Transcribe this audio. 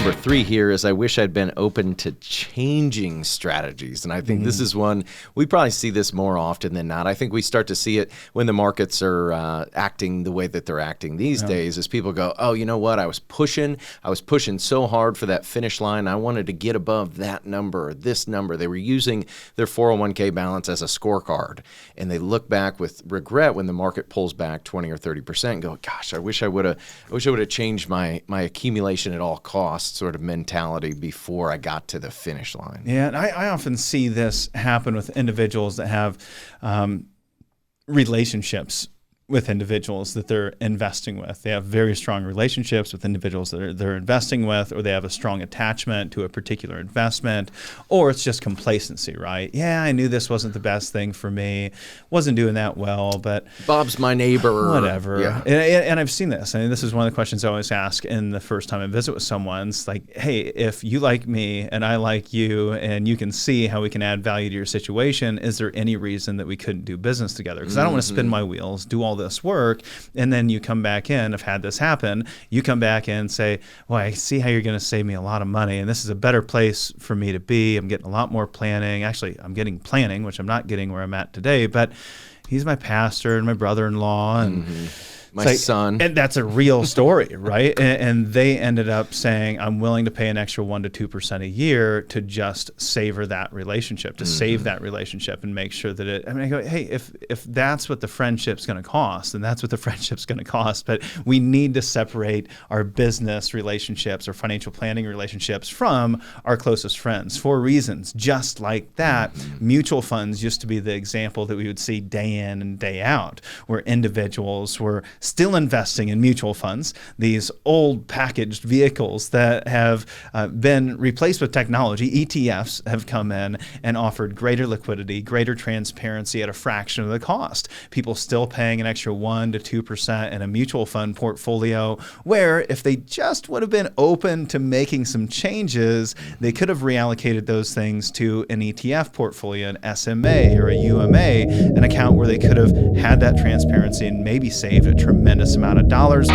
number 3 here is I wish I'd been open to changing strategies. And I think this is one, we probably see this more often than not. I think we start to see it when the markets are acting the way that they're acting these days, as people go, oh, you know what? I was pushing so hard for that finish line. I wanted to get above that number, this number. They were using their 401k balance as a scorecard. And they look back with regret when the market pulls back 20 or 30% and go, gosh, I wish I would have changed my accumulation at all costs sort of mentality before I got to the finish line. Yeah, and I often see this happen with individuals that have relationships with individuals that they're investing with. They have very strong relationships with individuals that they're investing with, or they have a strong attachment to a particular investment, or it's just complacency, right? Yeah, I knew this wasn't the best thing for me, wasn't doing that well, but Bob's my neighbor. Whatever. Yeah. And I've seen this. I mean, this is one of the questions I always ask in the first time I visit with someone. It's like, hey, if you like me and I like you and you can see how we can add value to your situation, is there any reason that we couldn't do business together? Because I don't want to spin my wheels, do all this work, and then you come back in, I've had this happen, you come back in and say, well, I see how you're going to save me a lot of money, and this is a better place for me to be. I'm getting a lot more planning. Actually, I'm getting planning, which I'm not getting where I'm at today, but he's my pastor and my brother-in-law and my son. And that's a real story, right? And they ended up saying, I'm willing to pay an extra 1% to 2% a year to just savor that relationship, to save that relationship and make sure that I go, hey, if that's what the friendship's going to cost, then that's what the friendship's going to cost. But we need to separate our business relationships or financial planning relationships from our closest friends for reasons just like that. Mutual funds used to be the example that we would see day in and day out, where individuals were still investing in mutual funds, these old packaged vehicles that have been replaced with technology. ETFs have come in and offered greater liquidity, greater transparency at a fraction of the cost. People still paying an extra 1% to 2% in a mutual fund portfolio, where if they just would have been open to making some changes, they could have reallocated those things to an ETF portfolio, an SMA or a UMA, an account where they could have had that transparency and maybe saved a tremendous amount of dollars.